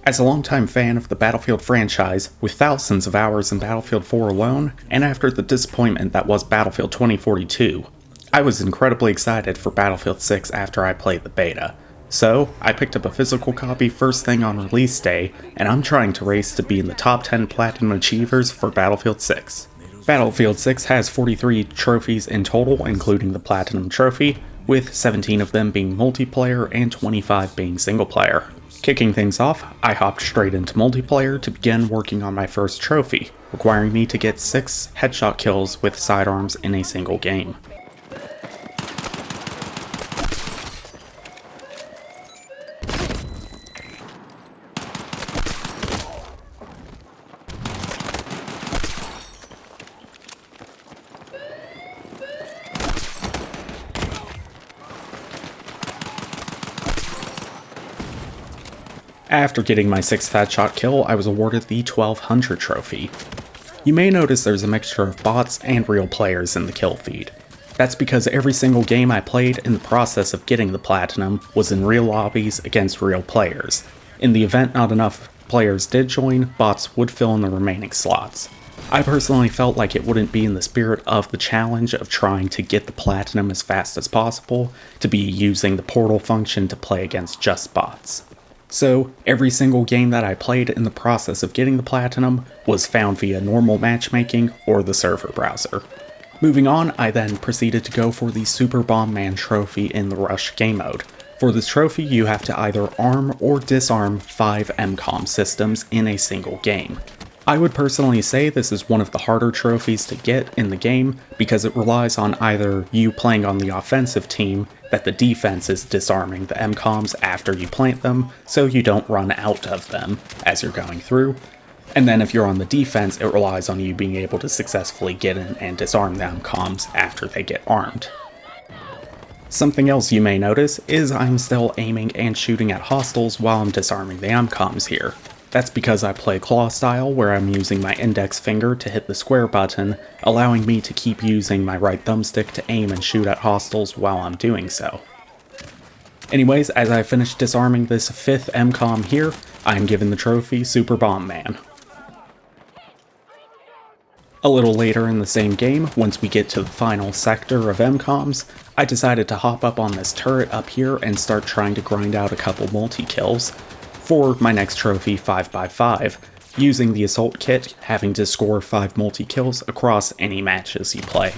As a longtime fan of the Battlefield franchise, with thousands of hours in Battlefield 4 alone, and after the disappointment that was Battlefield 2042, I was incredibly excited for Battlefield 6 after I played the beta. So, I picked up a physical copy first thing on release day, and I'm trying to race to be in the top 10 Platinum Achievers for Battlefield 6. Battlefield 6 has 43 trophies in total, including the Platinum Trophy, with 17 of them being multiplayer and 25 being single player. Kicking things off, I hopped straight into multiplayer to begin working on my first trophy, requiring me to get 6 headshot kills with sidearms in a single game. After getting my 6th headshot kill, I was awarded the 1200 trophy. You may notice there's a mixture of bots and real players in the kill feed. That's because every single game I played in the process of getting the platinum was in real lobbies against real players. In the event not enough players did join, bots would fill in the remaining slots. I personally felt like it wouldn't be in the spirit of the challenge of trying to get the platinum as fast as possible to be using the portal function to play against just bots. So, every single game that I played in the process of getting the platinum was found via normal matchmaking or the server browser. Moving on, I then proceeded to go for the Super Bomb Man trophy in the Rush game mode. For this trophy, you have to either arm or disarm 5 MCOM systems in a single game. I would personally say this is one of the harder trophies to get in the game because it relies on either you playing on the offensive team, that the defense is disarming the MCOMs after you plant them so you don't run out of them as you're going through, and then if you're on the defense, it relies on you being able to successfully get in and disarm the MCOMs after they get armed. Something else you may notice is I'm still aiming and shooting at hostiles while I'm disarming the MCOMs here. That's because I play claw style, where I'm using my index finger to hit the square button, allowing me to keep using my right thumbstick to aim and shoot at hostiles while I'm doing so. Anyways, as I finish disarming this 5th MCOM here, I am given the trophy Super Bomb Man. A little later in the same game, once we get to the final sector of MCOMs, I decided to hop up on this turret up here and start trying to grind out a couple multi-kills for my next trophy 5x5, using the assault kit, having to score 5 multi-kills across any matches you play.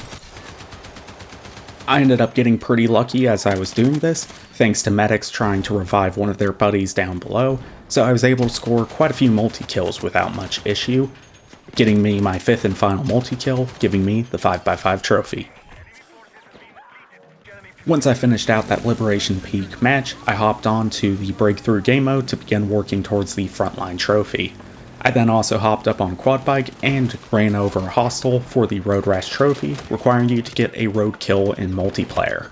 I ended up getting pretty lucky as I was doing this, thanks to medics trying to revive one of their buddies down below, so I was able to score quite a few multi-kills without much issue, getting me my 5th and final multi-kill, giving me the 5x5 trophy. Once I finished out that Liberation Peak match, I hopped on to the Breakthrough game mode to begin working towards the Frontline trophy. I then also hopped up on Quad Bike and ran over a hostile for the Road Rash trophy, requiring you to get a road kill in multiplayer.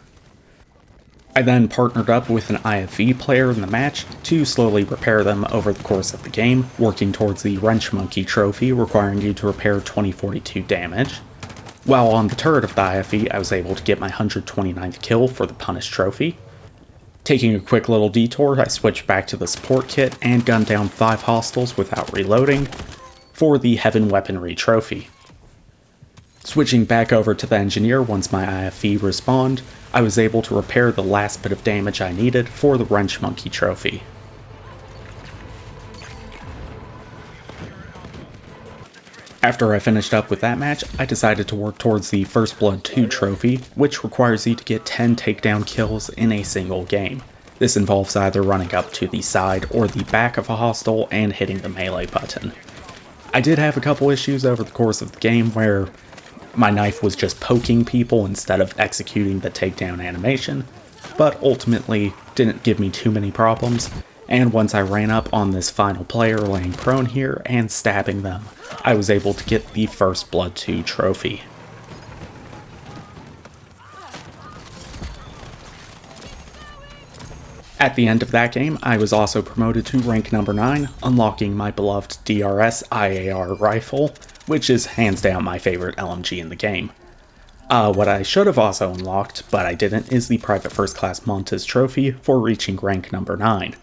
I then partnered up with an IFV player in the match to slowly repair them over the course of the game, working towards the Wrench Monkey trophy, requiring you to repair 2042 damage. While on the turret of the IFE, I was able to get my 129th kill for the Punish trophy. Taking a quick little detour, I switched back to the support kit and gunned down 5 hostiles without reloading for the Heaven Weaponry trophy. Switching back over to the engineer once my IFE respawned, I was able to repair the last bit of damage I needed for the Wrench Monkey trophy. After I finished up with that match, I decided to work towards the First Blood 2 trophy, which requires you to get 10 takedown kills in a single game. This involves either running up to the side or the back of a hostile and hitting the melee button. I did have a couple issues over the course of the game where my knife was just poking people instead of executing the takedown animation, but ultimately didn't give me too many problems. And once I ran up on this final player laying prone here and stabbing them, I was able to get the First Blood 2 trophy. At the end of that game, I was also promoted to rank number 9, unlocking my beloved DRS IAR rifle, which is hands down my favorite LMG in the game. What I should have also unlocked, but I didn't, is the Private First Class Montes trophy for reaching rank number 9.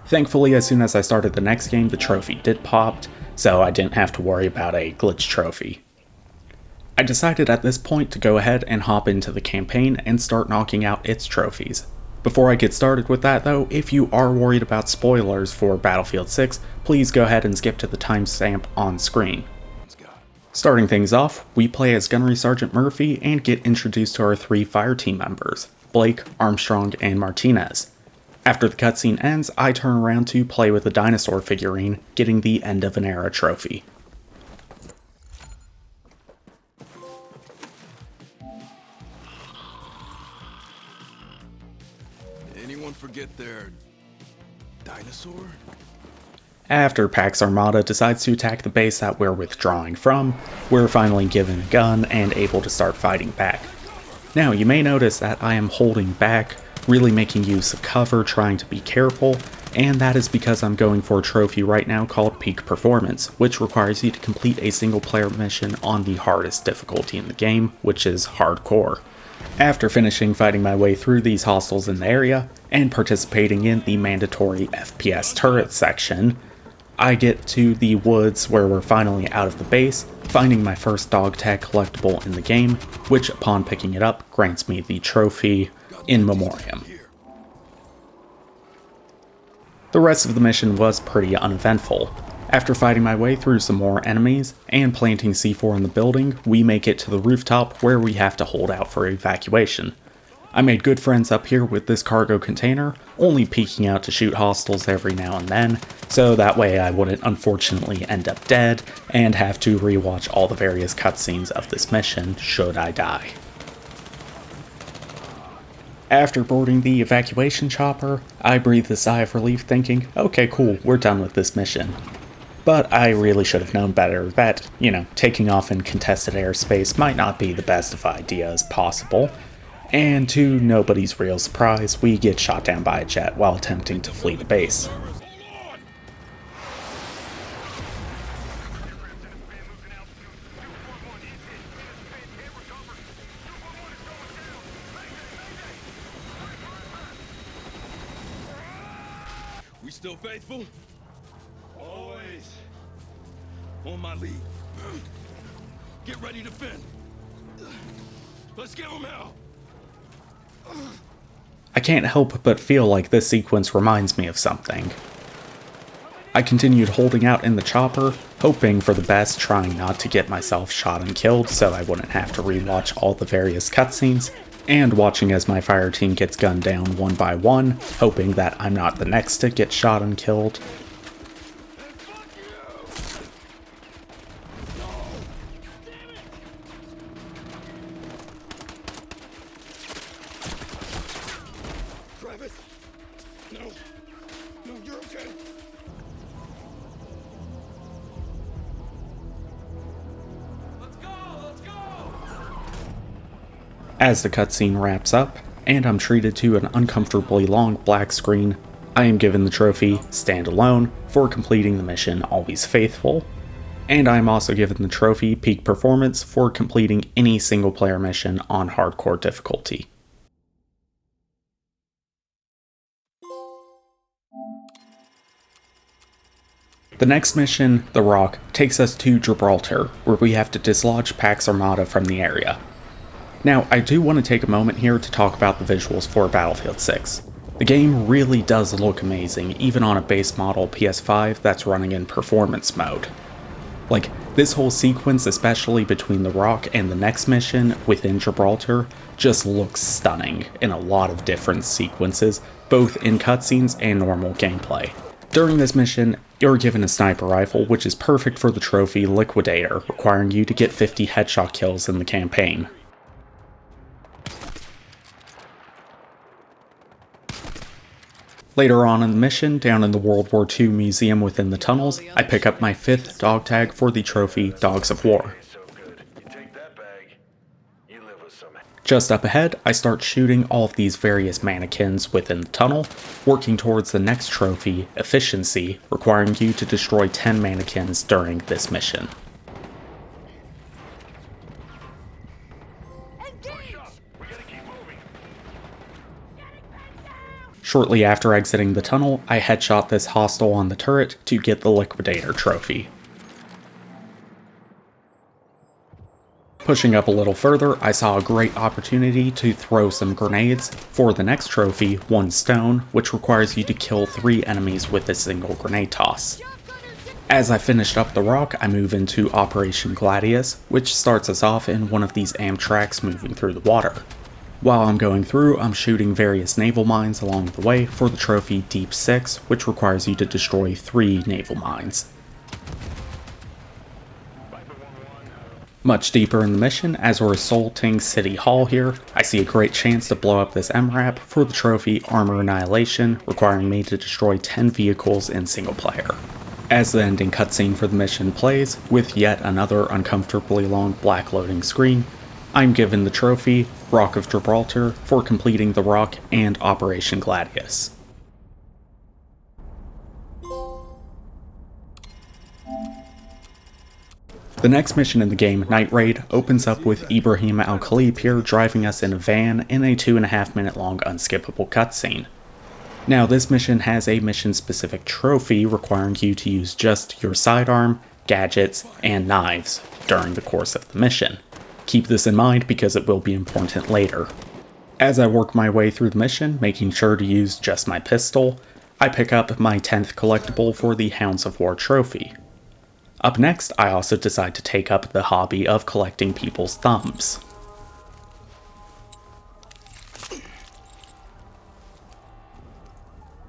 Thankfully, as soon as I started the next game, the trophy did pop, so I didn't have to worry about a glitch trophy. I decided at this point to go ahead and hop into the campaign and start knocking out its trophies. Before I get started with that though, if you are worried about spoilers for Battlefield 6, please go ahead and skip to the timestamp on screen. Starting things off, we play as Gunnery Sergeant Murphy and get introduced to our 3 fireteam members, Blake, Armstrong, and Martinez. After the cutscene ends, I turn around to play with the dinosaur figurine, getting the End of an Era trophy. Anyone forget their dinosaur? After Pax Armada decides to attack the base that we're withdrawing from, we're finally given a gun and able to start fighting back. Now, you may notice that I am holding back, really making use of cover, trying to be careful, and that is because I'm going for a trophy right now called Peak Performance, which requires you to complete a single player mission on the hardest difficulty in the game, which is Hardcore. After finishing fighting my way through these hostiles in the area, and participating in the mandatory FPS turret section, I get to the woods where we're finally out of the base, finding my first dog tag collectible in the game, which upon picking it up grants me the trophy In Memoriam. The rest of the mission was pretty uneventful. After fighting my way through some more enemies and planting C4 in the building, we make it to the rooftop where we have to hold out for evacuation. I made good friends up here with this cargo container, only peeking out to shoot hostiles every now and then, so that way I wouldn't unfortunately end up dead and have to rewatch all the various cutscenes of this mission should I die. After boarding the evacuation chopper, I breathed a sigh of relief thinking, okay cool, we're done with this mission. But I really should have known better that, taking off in contested airspace might not be the best of ideas possible. And to nobody's real surprise, we get shot down by a jet while attempting to flee the base. We still faithful? Always. On my lead. Get ready to fend. Let's give them hell. I can't help but feel like this sequence reminds me of something. I continued holding out in the chopper, hoping for the best, trying not to get myself shot and killed so I wouldn't have to rewatch all the various cutscenes, and watching as my fire team gets gunned down one by one, hoping that I'm not the next to get shot and killed. No, you're okay. Let's go! As the cutscene wraps up, and I'm treated to an uncomfortably long black screen, I am given the trophy Stand Alone for completing the mission Always Faithful, and I am also given the trophy Peak Performance for completing any single player mission on Hardcore difficulty. The next mission, The Rock, takes us to Gibraltar, where we have to dislodge Pax Armada from the area. Now, I do want to take a moment here to talk about the visuals for Battlefield 6. The game really does look amazing, even on a base model PS5 that's running in performance mode. Like, this whole sequence, especially between The Rock and the next mission within Gibraltar, just looks stunning in a lot of different sequences, both in cutscenes and normal gameplay. During this mission, you're given a sniper rifle, which is perfect for the trophy Liquidator, requiring you to get 50 headshot kills in the campaign. Later on in the mission, down in the World War II museum within the tunnels, I pick up my 5th dog tag for the trophy Dogs of War. Just up ahead, I start shooting all of these various mannequins within the tunnel, working towards the next trophy, Efficiency, requiring you to destroy 10 mannequins during this mission. Shortly after exiting the tunnel, I headshot this hostile on the turret to get the Liquidator trophy. Pushing up a little further, I saw a great opportunity to throw some grenades for the next trophy, 1 stone, which requires you to kill 3 enemies with a single grenade toss. As I finished up the rock, I move into Operation Gladius, which starts us off in one of these Amtraks moving through the water. While I'm going through, I'm shooting various naval mines along the way for the trophy Deep 6, which requires you to destroy 3 naval mines. Much deeper in the mission, as we're assaulting City Hall here, I see a great chance to blow up this MRAP for the trophy Armor Annihilation, requiring me to destroy 10 vehicles in single player. As the ending cutscene for the mission plays, with yet another uncomfortably long black loading screen, I'm given the trophy Rock of Gibraltar for completing the rock and Operation Gladius. The next mission in the game, Night Raid, opens up with Ibrahim Al-Khalib here driving us in a van in a 2.5 minute long unskippable cutscene. Now this mission has a mission specific trophy requiring you to use just your sidearm, gadgets, and knives during the course of the mission. Keep this in mind because it will be important later. As I work my way through the mission, making sure to use just my pistol, I pick up my 10th collectible for the Hounds of War trophy. Up next, I also decide to take up the hobby of collecting people's thumbs.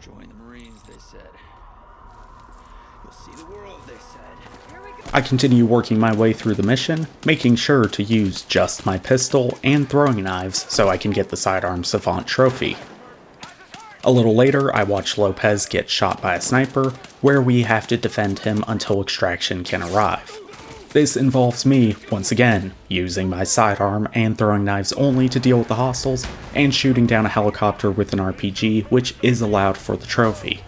Join the Marines, they said. You'll see the world, they said. I continue working my way through the mission, making sure to use just my pistol and throwing knives so I can get the Sidearm Savant trophy. A little later, I watch Lopez get shot by a sniper, where we have to defend him until extraction can arrive. This involves me, once again, using my sidearm and throwing knives only to deal with the hostiles, and shooting down a helicopter with an RPG, which is allowed for the trophy.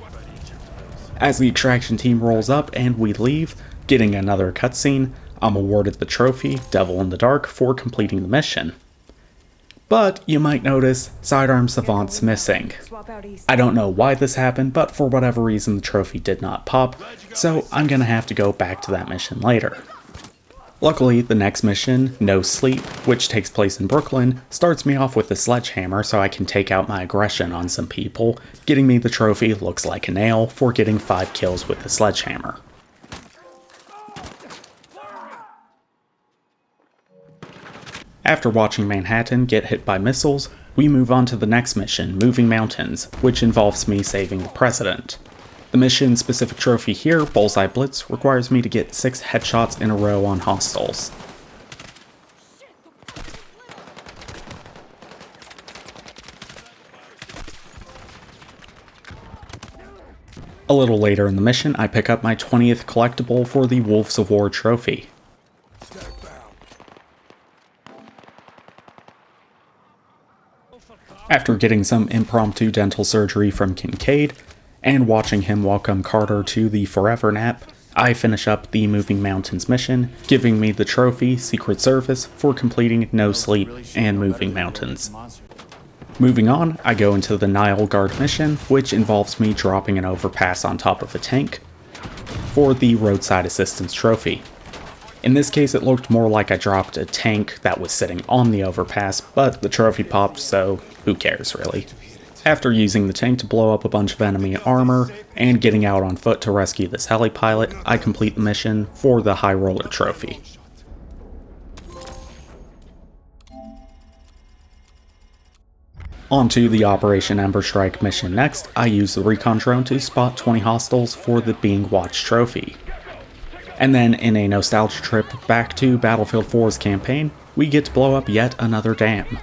As the extraction team rolls up and we leave, getting another cutscene, I'm awarded the trophy, Devil in the Dark, for completing the mission. But you might notice Sidearm Savant's missing. I don't know why this happened, but for whatever reason the trophy did not pop, so I'm gonna have to go back to that mission later. Luckily, the next mission, No Sleep, which takes place in Brooklyn, starts me off with a sledgehammer so I can take out my aggression on some people, getting me the trophy Looks Like a Nail for getting 5 kills with the sledgehammer. After watching Manhattan get hit by missiles, we move on to the next mission, Moving Mountains, which involves me saving the president. The mission-specific trophy here, Bullseye Blitz, requires me to get 6 headshots in a row on hostiles. A little later in the mission, I pick up my 20th collectible for the Wolves of War trophy. After getting some impromptu dental surgery from Kincaid, and watching him welcome Carter to the Forever Nap, I finish up the Moving Mountains mission, giving me the trophy Secret Service for completing No Sleep and Moving Mountains. Moving on, I go into the Nile Guard mission, which involves me dropping an overpass on top of a tank for the Roadside Assistance trophy. In this case, it looked more like I dropped a tank that was sitting on the overpass, but the trophy popped, so who cares really. After using the tank to blow up a bunch of enemy armor, and getting out on foot to rescue this heli pilot, I complete the mission for the High Roller trophy. On to the Operation Ember Strike mission next, I use the recon drone to spot 20 hostiles for the Being Watched trophy. And then, in a nostalgia trip back to Battlefield 4's campaign, we get to blow up yet another dam.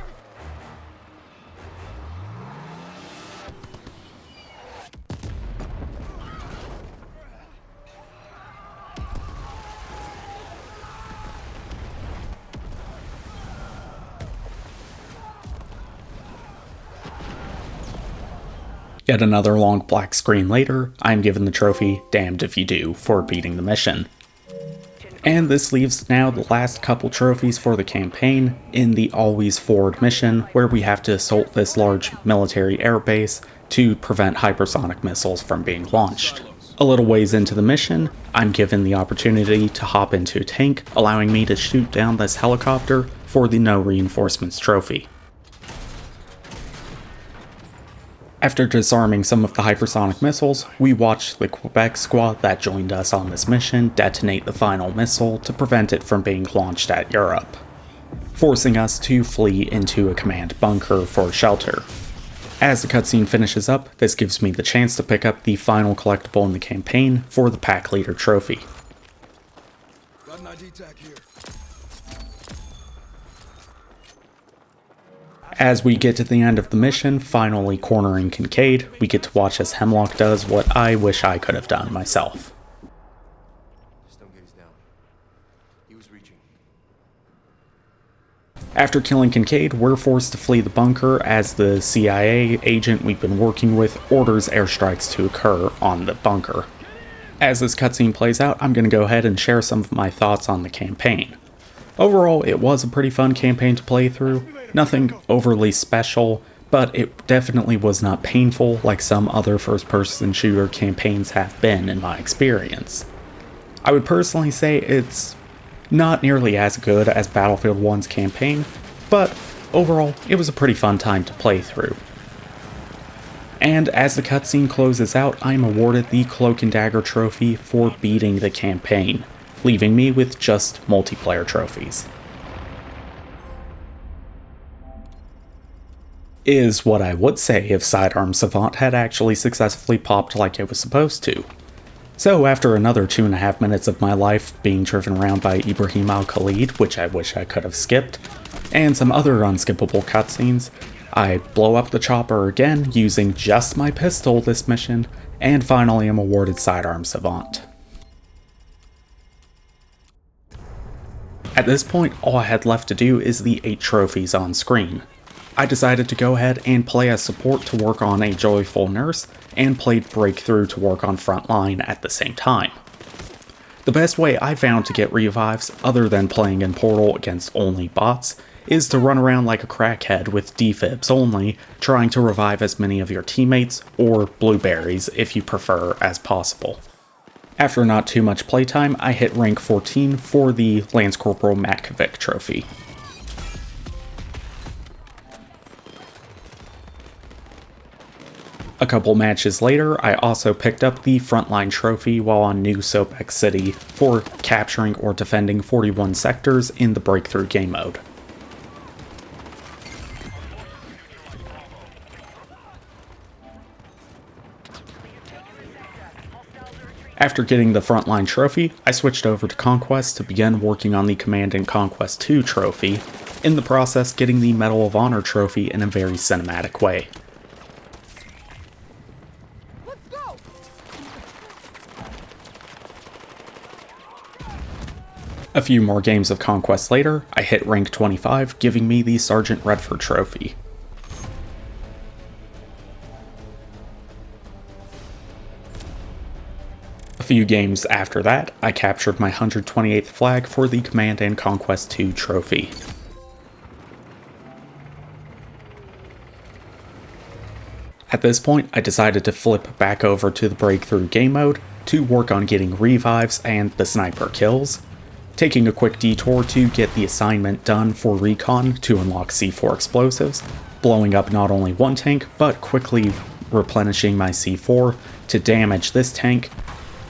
Yet another long black screen later, I am given the trophy Damned If You Do for beating the mission. And this leaves now the last couple trophies for the campaign in the Always Forward mission, where we have to assault this large military airbase to prevent hypersonic missiles from being launched. A little ways into the mission, I'm given the opportunity to hop into a tank, allowing me to shoot down this helicopter for the No Reinforcements trophy. After disarming some of the hypersonic missiles, we watched the Quebec squad that joined us on this mission detonate the final missile to prevent it from being launched at Europe, forcing us to flee into a command bunker for shelter. As the cutscene finishes up, this gives me the chance to pick up the final collectible in the campaign for the Pack Leader trophy. Got an ID tag here. As we get to the end of the mission, finally cornering Kincaid, we get to watch as Hemlock does what I wish I could have done myself. Just don't get us down. He was reaching. After killing Kincaid, we're forced to flee the bunker as the CIA agent we've been working with orders airstrikes to occur on the bunker. As this cutscene plays out, I'm going to go ahead and share some of my thoughts on the campaign. Overall, it was a pretty fun campaign to play through. Nothing overly special, but it definitely was not painful like some other first-person shooter campaigns have been in my experience. I would personally say it's not nearly as good as Battlefield 1's campaign, but overall, it was a pretty fun time to play through. And as the cutscene closes out, I am awarded the Cloak and Dagger trophy for beating the campaign, leaving me with just multiplayer trophies. Is what I would say if Sidearm Savant had actually successfully popped like it was supposed to. So after another 2.5 minutes of my life being driven around by Ibrahim Al-Khalid, which I wish I could have skipped, and some other unskippable cutscenes, I blow up the chopper again using just my pistol this mission, and finally am awarded Sidearm Savant. At this point, all I had left to do is the 8 trophies on screen. I decided to go ahead and play as support to work on a Joyful Nurse, and played Breakthrough to work on Frontline at the same time. The best way I found to get revives, other than playing in Portal against only bots, is to run around like a crackhead with defibs only, trying to revive as many of your teammates, or blueberries if you prefer, as possible. After not too much playtime, I hit rank 14 for the Lance Corporal Matkovic trophy. A couple matches later, I also picked up the Frontline trophy while on New Sobeck City for capturing or defending 41 sectors in the Breakthrough game mode. After getting the Frontline trophy, I switched over to Conquest to begin working on the Command & Conquest 2 trophy, in the process getting the Medal of Honor trophy in a very cinematic way. A few more games of Conquest later, I hit rank 25, giving me the Sergeant Redford trophy. A few games after that, I captured my 128th flag for the Command & Conquest 2 trophy. At this point, I decided to flip back over to the Breakthrough game mode to work on getting revives and the sniper kills, taking a quick detour to get the assignment done for Recon to unlock C4 explosives, blowing up not only one tank, but quickly replenishing my C4 to damage this tank,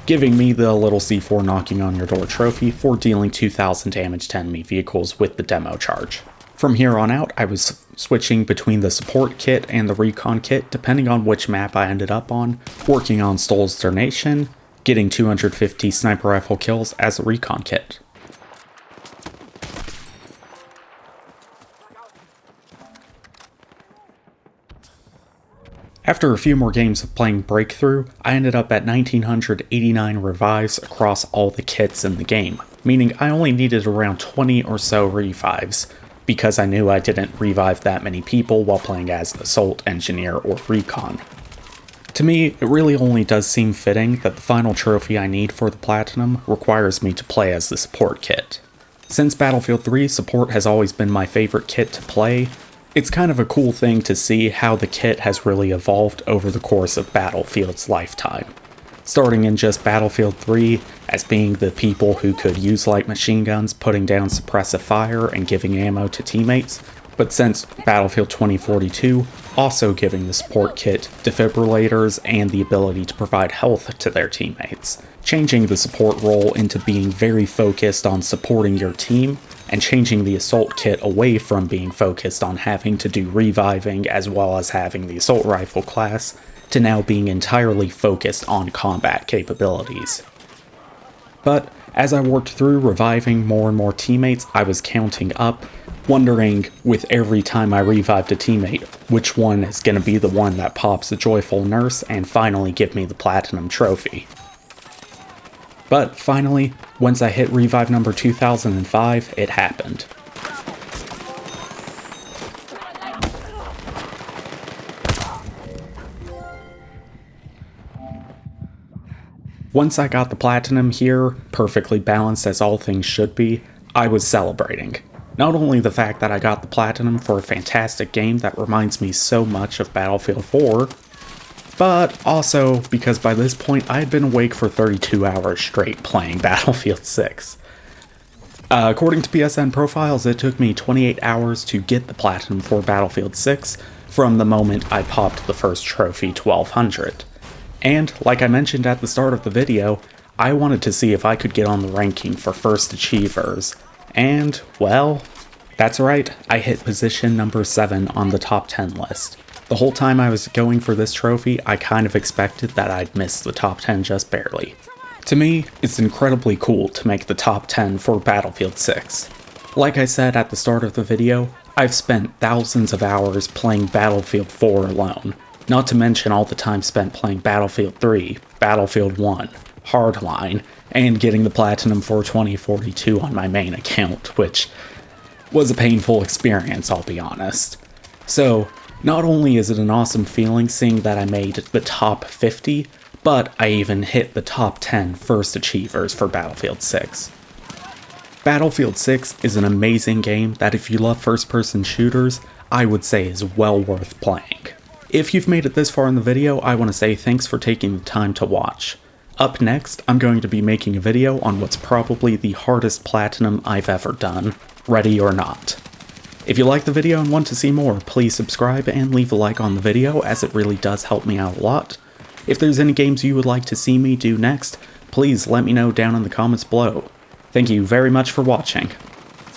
giving me the little C4 knocking on your door trophy for dealing 2,000 damage to enemy vehicles with the demo charge. From here on out, I was switching between the support kit and the recon kit depending on which map I ended up on, working on Stoll's Donation, getting 250 sniper rifle kills as a recon kit. After a few more games of playing Breakthrough, I ended up at 1989 revives across all the kits in the game, meaning I only needed around 20 or so revives, because I knew I didn't revive that many people while playing as Assault, Engineer, or Recon. To me, it really only does seem fitting that the final trophy I need for the Platinum requires me to play as the support kit. Since Battlefield 3, support has always been my favorite kit to play, It's kind of a cool thing to see how the kit has really evolved over the course of Battlefield's lifetime. Starting in just Battlefield 3 as being the people who could use light machine guns, putting down suppressive fire and giving ammo to teammates, but since Battlefield 2042, also giving the support kit defibrillators and the ability to provide health to their teammates, changing the support role into being very focused on supporting your team, and changing the assault kit away from being focused on having to do reviving as well as having the assault rifle class, to now being entirely focused on combat capabilities. But as I worked through reviving more and more teammates, I was counting up, wondering with every time I revived a teammate, which one is going to be the one that pops the joyful nurse and finally give me the platinum trophy. But finally, once I hit revive number 2005, it happened. Once I got the platinum here, perfectly balanced as all things should be, I was celebrating. Not only the fact that I got the platinum for a fantastic game that reminds me so much of Battlefield 4, but also because by this point I had been awake for 32 hours straight playing Battlefield 6. According to PSNProfiles, it took me 28 hours to get the platinum for Battlefield 6 from the moment I popped the first trophy 1200. And, like I mentioned at the start of the video, I wanted to see if I could get on the ranking for first achievers. And, well, that's right, I hit position number 7 on the top 10 list. The whole time I was going for this trophy, I kind of expected that I'd miss the top 10 just barely. To me, it's incredibly cool to make the top 10 for Battlefield 6. Like I said at the start of the video, I've spent thousands of hours playing Battlefield 4 alone. Not to mention all the time spent playing Battlefield 3, Battlefield 1, Hardline, and getting the platinum for 2042 on my main account, which was a painful experience, I'll be honest. So, not only is it an awesome feeling seeing that I made the top 50, but I even hit the top 10 first achievers for Battlefield 6. Battlefield 6 is an amazing game that if you love first-person shooters, I would say is well worth playing. If you've made it this far in the video, I want to say thanks for taking the time to watch. Up next, I'm going to be making a video on what's probably the hardest platinum I've ever done, ready or not. If you like the video and want to see more, please subscribe and leave a like on the video as it really does help me out a lot. If there's any games you would like to see me do next, please let me know down in the comments below. Thank you very much for watching.